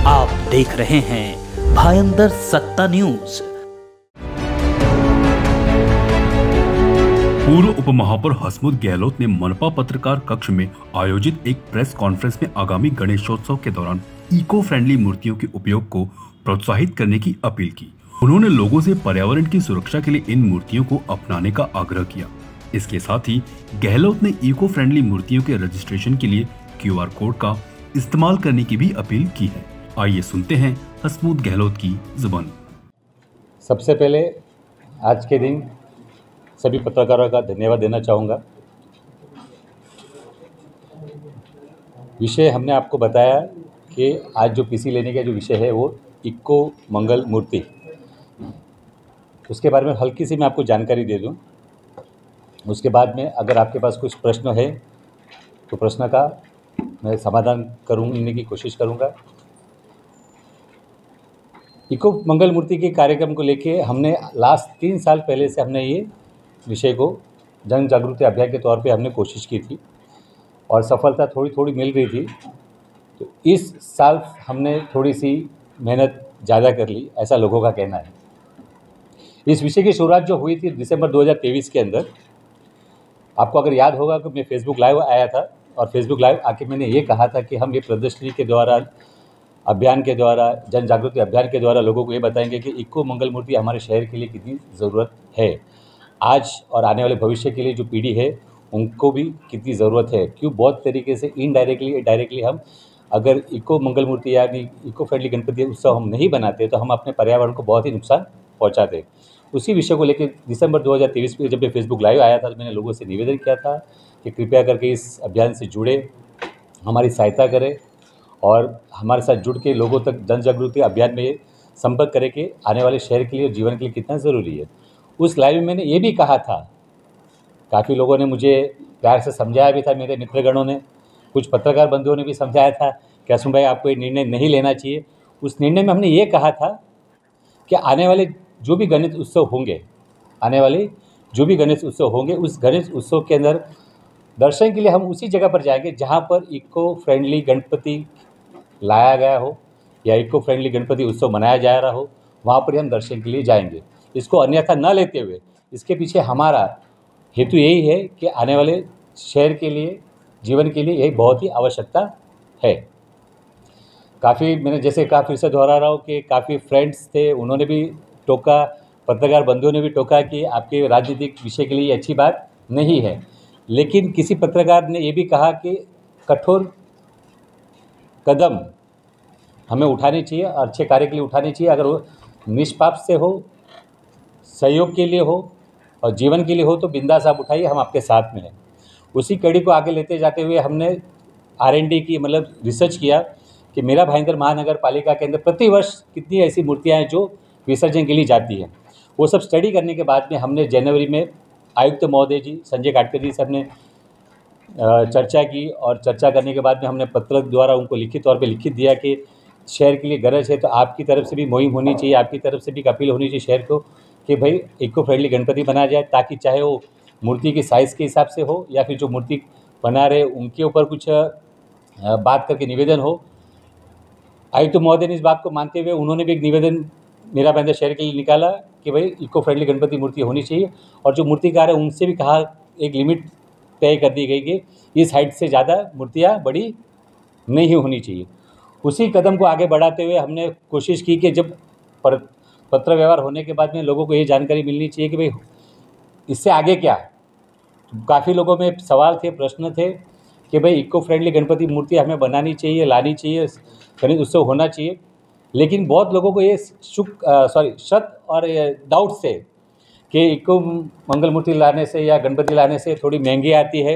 आप देख रहे हैं भायंदर सत्ता न्यूज। पूर्व उप महापौर हसमुख गहलोत ने मनपा पत्रकार कक्ष में आयोजित एक प्रेस कॉन्फ्रेंस में आगामी गणेशोत्सव के दौरान इको फ्रेंडली मूर्तियों के उपयोग को प्रोत्साहित करने की अपील की। उन्होंने लोगों से पर्यावरण की सुरक्षा के लिए इन मूर्तियों को अपनाने का आग्रह किया। इसके साथ ही गहलोत ने इको फ्रेंडली मूर्तियों के रजिस्ट्रेशन के लिए QR कोड का इस्तेमाल करने की भी अपील की है। आइए सुनते हैं हसमुख गहलोत की जुबानी। सबसे पहले आज के दिन सभी पत्रकारों का धन्यवाद देना चाहूँगा। विषय हमने आपको बताया कि आज जो PC लेने का जो विषय है वो इको मंगल मूर्ति, उसके बारे में हल्की सी मैं आपको जानकारी दे दूं। उसके बाद में अगर आपके पास कुछ प्रश्न है तो प्रश्न का मैं समाधान करने की कोशिश करूंगा। इको मंगल मूर्ति के कार्यक्रम को लेके हमने लास्ट 3 साल पहले से हमने ये विषय को जन जागरूकता अभियान के तौर पे हमने कोशिश की थी और सफलता थोड़ी थोड़ी मिल रही थी। तो इस साल हमने थोड़ी सी मेहनत ज़्यादा कर ली, ऐसा लोगों का कहना है। इस विषय की शुरुआत जो हुई थी दिसंबर 2023 के अंदर, आपको अगर याद होगा कि मैं फेसबुक लाइव आया था और फेसबुक लाइव आके मैंने ये कहा था कि हम ये प्रदर्शनी के द्वारा, अभियान के द्वारा, जन जागृति अभियान के द्वारा लोगों को ये बताएंगे कि इको मंगल मूर्ति हमारे शहर के लिए कितनी ज़रूरत है, आज और आने वाले भविष्य के लिए जो पीढ़ी है उनको भी कितनी ज़रूरत है। क्यों बहुत तरीके से इनडायरेक्टली डायरेक्टली हम अगर इको मंगल मूर्ति यानी इको फ्रेंडली गणपति उत्सव हम नहीं बनाते तो हम अपने पर्यावरण को बहुत ही नुकसान पहुँचाते। उसी विषय को लेकर दिसंबर 2023 में जब मैं फेसबुक लाइव आया था तो मैंने लोगों से निवेदन किया था कि कृपया करके इस अभियान से जुड़े, हमारी सहायता करें और हमारे साथ जुड़ के लोगों तक जन जागृति अभियान में संपर्क करें कि आने वाले शहर के लिए और जीवन के लिए कितना ज़रूरी है। उस लाइव में मैंने ये भी कहा था, काफ़ी लोगों ने मुझे प्यार से समझाया भी था, मेरे मित्रगणों ने, कुछ पत्रकार बंधुओं ने भी समझाया था कि असुम भाई आपको ये निर्णय नहीं लेना चाहिए। उस निर्णय में हमने ये कहा था कि आने वाले जो भी गणेश उत्सव होंगे उस गणेश उत्सव के अंदर दर्शन के लिए हम उसी जगह पर जाएंगे जहां पर इको फ्रेंडली गणपति लाया गया हो या इको फ्रेंडली गणपति उत्सव मनाया जा रहा हो, वहां पर हम दर्शन के लिए जाएंगे। इसको अन्यथा न लेते हुए इसके पीछे हमारा हेतु यही है कि आने वाले शहर के लिए, जीवन के लिए यही बहुत ही आवश्यकता है। काफ़ी मैंने जैसे कहा, फिर से दोहरा रहा हूँ कि काफ़ी फ्रेंड्स थे, उन्होंने भी टोका, पत्रकार बंधुओं ने भी टोका कि आपके राजनीतिक विषय के लिए ये अच्छी बात नहीं है। लेकिन किसी पत्रकार ने ये भी कहा कि कठोर कदम हमें उठाने चाहिए और अच्छे कार्य के लिए उठाने चाहिए। अगर वो निष्पाप से हो, सहयोग के लिए हो और जीवन के लिए हो तो बिंदास आप उठाइए, हम आपके साथ में हैं। उसी कड़ी को आगे लेते जाते हुए हमने R&D की मतलब रिसर्च किया कि मेरा भाईंदर महानगर पालिका के अंदर प्रतिवर्ष कितनी ऐसी मूर्तियाँ हैं जो विसर्जन के लिए जाती हैं। वो सब स्टडी करने के बाद में हमने जनवरी में आयुक्त महोदय जी संजय काटकर जी से हमने चर्चा की और चर्चा करने के बाद में हमने पत्र द्वारा उनको लिखित तौर पे लिखित दिया कि शहर के लिए गरज है तो आपकी तरफ से भी मुहिम होनी चाहिए, आपकी तरफ से भी अपील होनी चाहिए शहर को कि भाई इको फ्रेंडली गणपति बनाया जाए, ताकि चाहे वो मूर्ति की साइज़ के हिसाब से हो या फिर जो मूर्ति बना रहे उनके ऊपर कुछ बात करके निवेदन हो। आयुक्त महोदय ने इस बात को मानते हुए उन्होंने भी एक निवेदन मेरा भाईंदर शहर के लिए निकाला कि भाई इको फ्रेंडली गणपति मूर्ति होनी चाहिए और जो मूर्तिकार है उनसे भी कहा, एक लिमिट तय कर दी गई कि इस हाइट से ज़्यादा मूर्तियाँ बड़ी नहीं होनी चाहिए। उसी कदम को आगे बढ़ाते हुए हमने कोशिश की कि जब पत्र व्यवहार होने के बाद में लोगों को ये जानकारी मिलनी चाहिए कि भाई इससे आगे क्या। काफ़ी लोगों में सवाल थे, प्रश्न थे कि भाई इको फ्रेंडली गणपति मूर्ति हमें बनानी चाहिए, लानी चाहिए, गणेश उत्सव होना चाहिए। लेकिन बहुत लोगों को ये शक और डाउट से कि इको मंगल मूर्ति लाने से या गणपति लाने से थोड़ी महंगी आती है,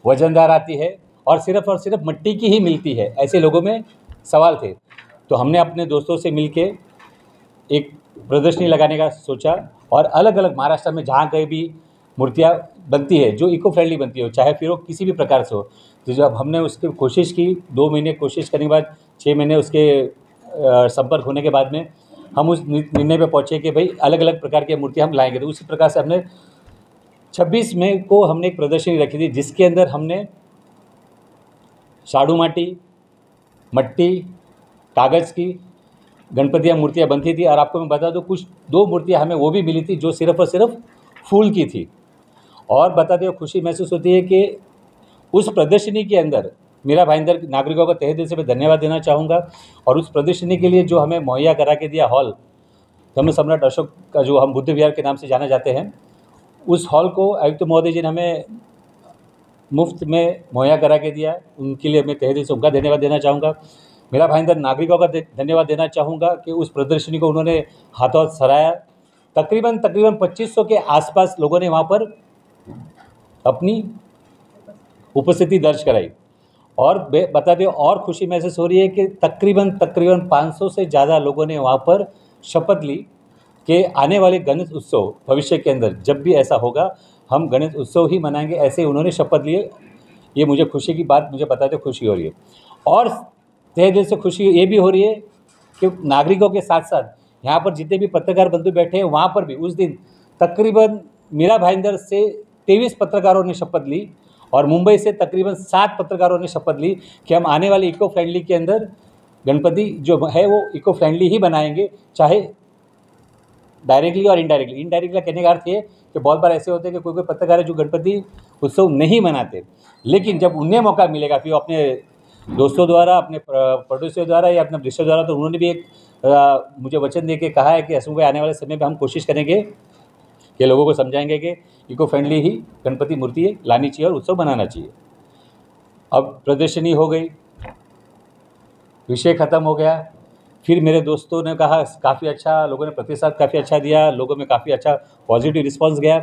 वजनदार आती है और सिर्फ मिट्टी की ही मिलती है, ऐसे लोगों में सवाल थे। तो हमने अपने दोस्तों से मिलके एक प्रदर्शनी लगाने का सोचा और अलग अलग महाराष्ट्र में जहाँ कहीं भी मूर्तियाँ बनती है जो इको फ्रेंडली बनती हो, चाहे फिर वो किसी भी प्रकार से हो, तो जब हमने उसकी कोशिश की, 2 महीने कोशिश करने के बाद 6 महीने उसके संपर्क होने के बाद में हम उस निर्णय पे पहुँचे कि भाई अलग अलग प्रकार की मूर्तियाँ हम लाएंगे। तो उसी प्रकार से हमने 26 मई को हमने एक प्रदर्शनी रखी थी जिसके अंदर हमने साड़ू माटी, मट्टी कागज़ की गणपतियाँ मूर्तियाँ बनती थी। और आपको मैं बता दूँ, कुछ 2 मूर्तियाँ हमें वो भी मिली थी जो सिर्फ़ और सिर्फ फूल की थी। और बताते हुए खुशी महसूस होती है कि उस प्रदर्शनी के अंदर मेरा भाईंदर नागरिकों का तहे दिल से मैं धन्यवाद देना चाहूँगा। और उस प्रदर्शनी के लिए जो हमें मुहैया करा के दिया हॉल, धम्म सम्राट अशोक का जो हम बुद्ध विहार के नाम से जाना जाते हैं, उस हॉल को आयुक्त महोदय जी ने हमें मुफ्त में मुहैया करा के दिया। उनके लिए मैं तहे दिल से उनका धन्यवाद देना चाहूँगा। मेरा भाईंदर नागरिकों का धन्यवाद देना चाहूँगा कि उस प्रदर्शनी को उन्होंने हाथों हाथ सराहा। तकरीबन 2500 के आसपास लोगों ने वहाँ पर अपनी उपस्थिति दर्ज कराई। और बता दें, और खुशी महसूस हो रही है कि तकरीबन 500 से ज़्यादा लोगों ने वहाँ पर शपथ ली कि आने वाले गणेश उत्सव भविष्य के अंदर जब भी ऐसा होगा हम गणेश उत्सव ही मनाएंगे, ऐसे उन्होंने शपथ लिए। ये मुझे खुशी की बात, मुझे बताते खुशी हो रही है। और तहे दिल से खुशी ये भी हो रही है कि नागरिकों के साथ साथ यहाँ पर जितने भी पत्रकार बंधु बैठे हैं, वहाँ पर भी उस दिन तकरीबन मीरा भाईंदर से 23 पत्रकारों ने शपथ ली और मुंबई से तकरीबन 7 पत्रकारों ने शपथ ली कि हम आने वाले इको फ्रेंडली के अंदर गणपति जो है वो इको फ्रेंडली ही बनाएंगे, चाहे डायरेक्टली और इनडायरेक्टली। इनडायरेक्टली कहने का अर्थ ये कि बहुत बार ऐसे होते हैं कि कोई पत्रकार है जो गणपति उत्सव नहीं मनाते, लेकिन जब उन्हें मौका मिलेगा फिर अपने दोस्तों द्वारा, अपने पड़ोसियों द्वारा या अपने रिश्तेदारों द्वारा, तो उन्होंने भी एक मुझे वचन दे के कहा है कि हसमुख भाई आने वाले समय में हम कोशिश करेंगे कि लोगों को समझाएंगे कि इको फ्रेंडली ही गणपति मूर्ति लानी चाहिए और उत्सव मनाना चाहिए। अब प्रदर्शनी हो गई, विषय ख़त्म हो गया। फिर मेरे दोस्तों ने कहा काफ़ी अच्छा, लोगों ने प्रतिसाद काफ़ी अच्छा दिया, लोगों में काफ़ी अच्छा पॉजिटिव रिस्पांस गया।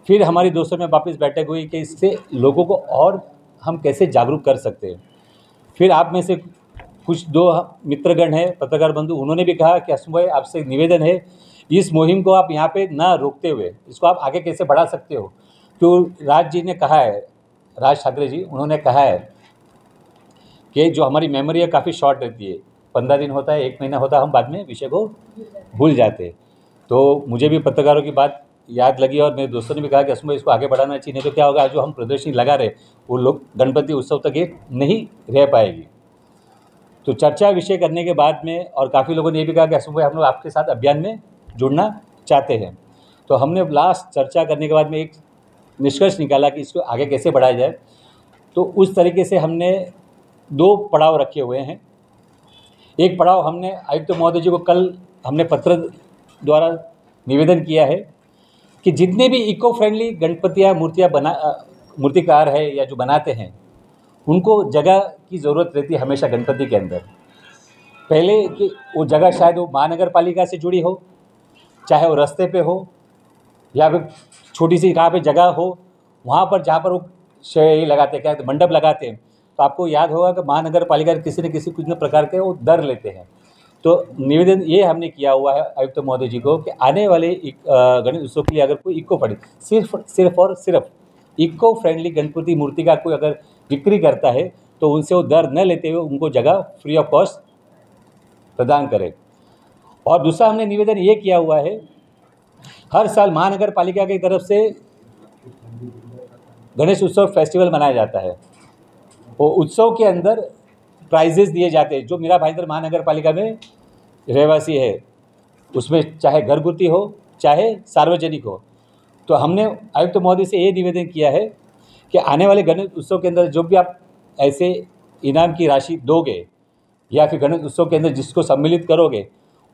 फिर हमारी दोस्तों में वापस बैठक हुई कि इससे लोगों को और हम कैसे जागरूक कर सकते हैं। फिर आप में से कुछ 2 मित्रगण हैं, पत्रकार बंधु, उन्होंने भी कहा कि हसमुख भाई आपसे निवेदन है, इस मुहिम को आप यहाँ पे ना रोकते हुए इसको आप आगे कैसे बढ़ा सकते हो। तो राज जी ने कहा है, राज ठाकरे जी, उन्होंने कहा है कि जो हमारी मेमोरी है काफ़ी शॉर्ट रहती है, 15 दिन होता है, 1 महीना होता है, हम बाद में विषय को भूल जाते हैं। तो मुझे भी पत्रकारों की बात याद लगी और मेरे दोस्तों ने भी कहा कि हसमुख इसको आगे बढ़ाना चाहिए, नहीं तो क्या होगा, जो हम प्रदर्शनी लगा रहे वो लोग गणपति उत्सव तक ये नहीं रह पाएगी। तो चर्चा विषय करने के बाद में और काफ़ी लोगों ने ये भी कहा कि हसमुख भाई हम लोग आपके साथ अभियान में जुड़ना चाहते हैं। तो हमने लास्ट चर्चा करने के बाद में एक निष्कर्ष निकाला कि इसको आगे कैसे बढ़ाया जाए। तो उस तरीके से हमने 2 पड़ाव रखे हुए हैं। एक पड़ाव हमने आयुक्त महोदय जी को कल हमने पत्र द्वारा निवेदन किया है कि जितने भी इको फ्रेंडली गणपतियाँ मूर्तिकार है या जो बनाते हैं, उनको जगह की ज़रूरत रहती है हमेशा गणपति के अंदर। पहले कि वो जगह शायद वो महानगर पालिका से जुड़ी हो, चाहे वो रास्ते पे हो या फिर छोटी सी कहाँ पे जगह हो, वहाँ पर जहाँ पर वो ये लगाते हैं, क्या कहते हैं, मंडप लगाते हैं। तो आपको याद होगा कि महानगर पालिका किसी न किसी कुछ न प्रकार के वो दर लेते हैं। तो निवेदन ये हमने किया हुआ है आयुक्त महोदय जी को कि आने वाले गणेश उत्सव के लिए अगर कोई इको फ्रेंडली सिर्फ इको फ्रेंडली गणपति मूर्ति का कोई अगर बिक्री करता है तो उनसे वो दर न लेते हुए उनको जगह फ्री ऑफ कॉस्ट प्रदान करें। और दूसरा हमने निवेदन ये किया हुआ है, हर साल महानगर पालिका की तरफ से गणेश उत्सव फेस्टिवल मनाया जाता है। वो उत्सव के अंदर प्राइजेस दिए जाते हैं। जो मेरा भाईंदर महानगर पालिका में रहवासी है, उसमें चाहे घरगुती हो चाहे सार्वजनिक हो, तो हमने आयुक्त महोदय से ये निवेदन किया है कि आने वाले गणेश उत्सव के अंदर जो भी आप ऐसे इनाम की राशि दोगे या फिर गणेश उत्सव के अंदर जिसको सम्मिलित करोगे,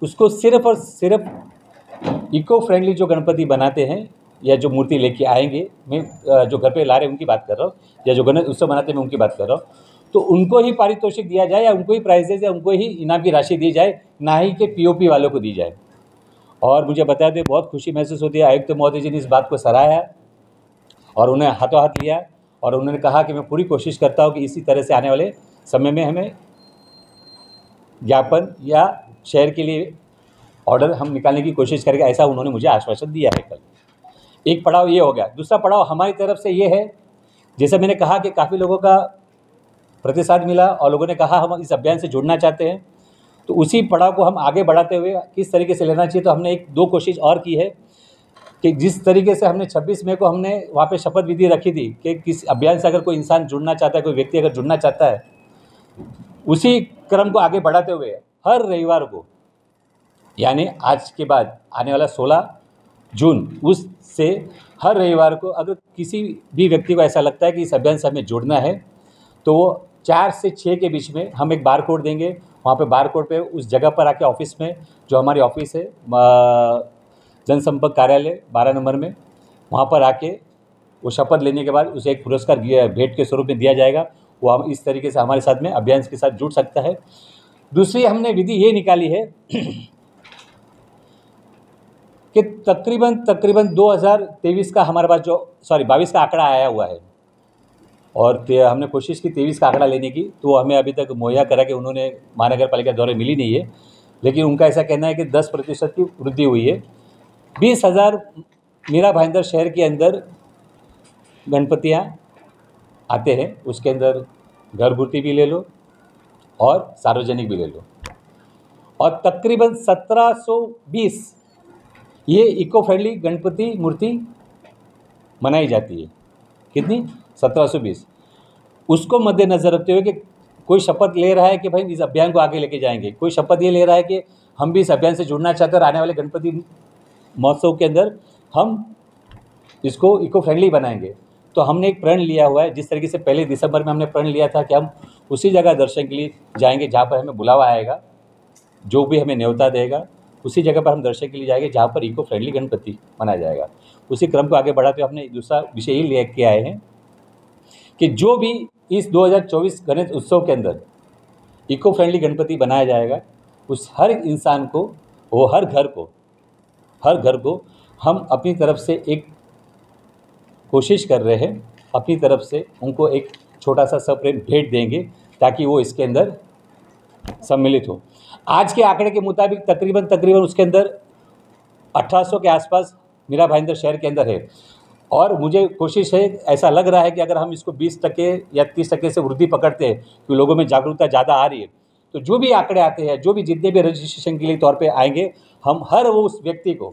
उसको सिर्फ और सिर्फ इको फ्रेंडली जो गणपति बनाते हैं या जो मूर्ति लेके आएंगे, मैं जो घर पे ला रहे हैं उनकी बात कर रहा हूँ, या जो गणेश उत्सव बनाते हैं मैं उनकी बात कर रहा हूँ, तो उनको ही पारितोषिक दिया जाए या उनको ही प्राइजेज या उनको ही इनाम की राशि दी जाए, ना ही कि पीओपी वालों को दी जाए। और मुझे बता दें, बहुत खुशी महसूस होती है, आयुक्त महोदय जी ने इस बात को सराहा और उन्हें हाथों हाथ लिया और उन्होंने कहा कि मैं पूरी कोशिश करता हूँ कि इसी तरह से आने वाले समय में हमें ज्ञापन या शहर के लिए ऑर्डर हम निकालने की कोशिश करेंगे, ऐसा उन्होंने मुझे आश्वासन दिया है कल। एक पड़ाव ये हो गया। दूसरा पड़ाव हमारी तरफ से ये है, जैसे मैंने कहा कि काफ़ी लोगों का प्रतिसाद मिला और लोगों ने कहा हम इस अभियान से जुड़ना चाहते हैं, तो उसी पड़ाव को हम आगे बढ़ाते हुए किस तरीके से लेना चाहिए, तो हमने 1-2 कोशिश और की है कि जिस तरीके से हमने 26 मई को हमने वहाँ पे शपथ विधि रखी थी कि किस अभियान से अगर कोई इंसान जुड़ना चाहता है, कोई व्यक्ति अगर जुड़ना चाहता है, उसी क्रम को आगे बढ़ाते हुए हर रविवार को, यानी आज के बाद आने वाला 16 जून, उससे हर रविवार को अगर किसी भी व्यक्ति को ऐसा लगता है कि इस अभियान से हमें जुड़ना है, तो वो 4 से 6 के बीच में हम एक बार कोड देंगे। वहाँ पे बार कोड पे उस जगह पर आके ऑफिस में, जो हमारी ऑफिस है जनसंपर्क कार्यालय 12 नंबर में, वहाँ पर आके वो शपथ लेने के बाद उसे एक पुरस्कार भेंट के स्वरूप में दिया जाएगा। वो हम इस तरीके से हमारे साथ में अभियान के साथ जुड़ सकता है। दूसरी हमने विधि ये निकाली है कि तकरीबन 2023 का हमारे पास 22 का आंकड़ा आया हुआ है, और हमने कोशिश की 23 का आंकड़ा लेने की, तो वो हमें अभी तक मुहैया करा कि उन्होंने महानगर पालिका द्वारा मिली नहीं है। लेकिन उनका ऐसा कहना है कि 10% की वृद्धि हुई है। 20,000 मीरा भाईंदर शहर के अंदर गणपतियाँ आते हैं, उसके अंदर घरगुती भी ले लो और सार्वजनिक भी ले लो, और तकरीबन 1720 ये इको फ्रेंडली गणपति मूर्ति बनाई जाती है। कितनी? 1720। उसको मद्देनज़र रखते हुए कि कोई शपथ ले रहा है कि भाई इस अभियान को आगे लेके जाएंगे, कोई शपथ ये ले रहा है कि हम भी इस अभियान से जुड़ना चाहते हैं और आने वाले गणपति महोत्सव के अंदर हम इसको इको फ्रेंडली बनाएंगे। तो हमने एक प्रण लिया हुआ है, जिस तरीके से पहले दिसंबर में हमने प्रण लिया था कि हम उसी जगह दर्शन के लिए जाएंगे जहाँ पर हमें बुलावा आएगा, जो भी हमें न्योता देगा उसी जगह पर हम दर्शन के लिए जाएंगे जहाँ पर इको फ्रेंडली गणपति मनाया जाएगा। उसी क्रम को आगे बढ़ाते हुए हमने दूसरा विषय ये लेके आए हैं कि जो भी इस 2024 गणेश उत्सव के अंदर इको फ्रेंडली गणपति बनाया जाएगा, उस हर इंसान को, वो हर घर को हम अपनी तरफ से एक कोशिश कर रहे हैं, अपनी तरफ से उनको एक छोटा सा सप्रेम भेंट देंगे ताकि वो इसके अंदर सम्मिलित हो। आज के आंकड़े के मुताबिक तकरीबन उसके अंदर 1800 के आसपास मीरा भाईंदर शहर के अंदर है, और मुझे कोशिश है, ऐसा लग रहा है कि अगर हम इसको 20% या 30% से वृद्धि पकड़ते हैं कि लोगों में जागरूकता ज़्यादा आ रही है, तो जो भी आंकड़े आते हैं, जो भी जितने भी रजिस्ट्रेशन के लिए तौर पे आएंगे, हम हर वो उस व्यक्ति को,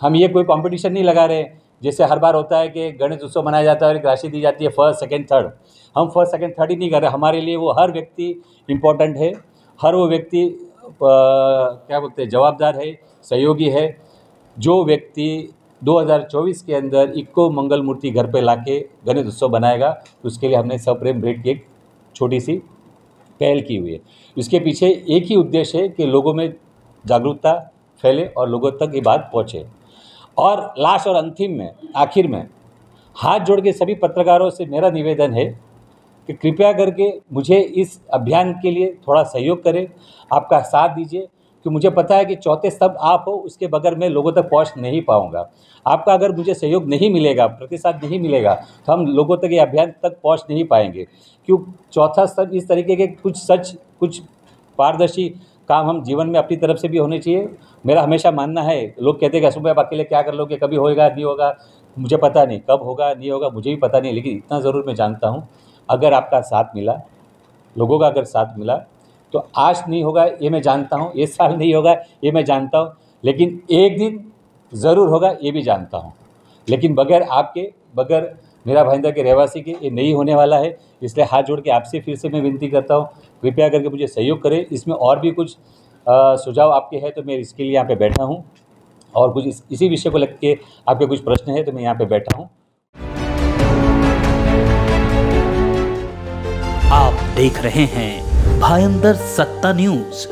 हम ये कोई कंपटीशन नहीं लगा रहे जैसे हर बार होता है कि गणेश उत्सव मनाया जाता है और एक राशि दी जाती है फर्स्ट सेकंड थर्ड। हम फर्स्ट सेकंड थर्ड ही नहीं कर रहे, हमारे लिए वो हर व्यक्ति इम्पोर्टेंट है, हर वो व्यक्ति क्या बोलते हैं, जवाबदार है, सहयोगी है। जो व्यक्ति 2024 के अंदर इको मंगल मूर्ति घर पे लाके गणेश उत्सव बनाएगा, उसके लिए हमने सप्रेम भेंट की एक छोटी सी पहल की हुई है। इसके पीछे एक ही उद्देश्य है कि लोगों में जागरूकता फैले और लोगों तक ये बात पहुँचे। और लास्ट और अंतिम में, आखिर में, हाथ जोड़ के सभी पत्रकारों से मेरा निवेदन है कि कृपया करके मुझे इस अभियान के लिए थोड़ा सहयोग करें, आपका साथ दीजिए, कि मुझे पता है कि चौथे स्तंभ आप हो, उसके बगैर मैं लोगों तक पहुंच नहीं पाऊंगा। आपका अगर मुझे सहयोग नहीं मिलेगा, प्रतिसाद नहीं मिलेगा, तो हम लोगों तक ये अभियान तक पहुंच नहीं पाएंगे। क्यों? चौथा स्तंभ इस तरीके के कुछ पारदर्शी काम हम जीवन में अपनी तरफ से भी होने चाहिए। मेरा हमेशा मानना है, लोग कहते हैं कि असुम आप अकेले क्या कर लोगे, कभी होएगा नहीं होगा, मुझे पता नहीं कब होगा नहीं होगा, मुझे भी पता नहीं, लेकिन इतना ज़रूर मैं जानता हूँ, अगर आपका साथ मिला, लोगों का अगर साथ मिला, तो आज नहीं होगा ये मैं जानता हूँ, इस साल नहीं होगा ये मैं जानता हूँ, लेकिन एक दिन ज़रूर होगा ये भी जानता हूँ। लेकिन बगैर आपके, बगैर मीरा भाईंदर के रहवासी के ये नहीं होने वाला है। इसलिए हाथ जोड़ के आपसे फिर से मैं विनती करता हूँ, कृपया करके मुझे सहयोग करें। इसमें और भी कुछ सुझाव आपके हैं तो मैं इसके लिए यहाँ पे बैठा हूँ, और कुछ इसी विषय को लेकर के आपके कुछ प्रश्न हैं तो मैं यहाँ पे बैठा हूँ। आप देख रहे हैं भाईंदर सत्ता न्यूज।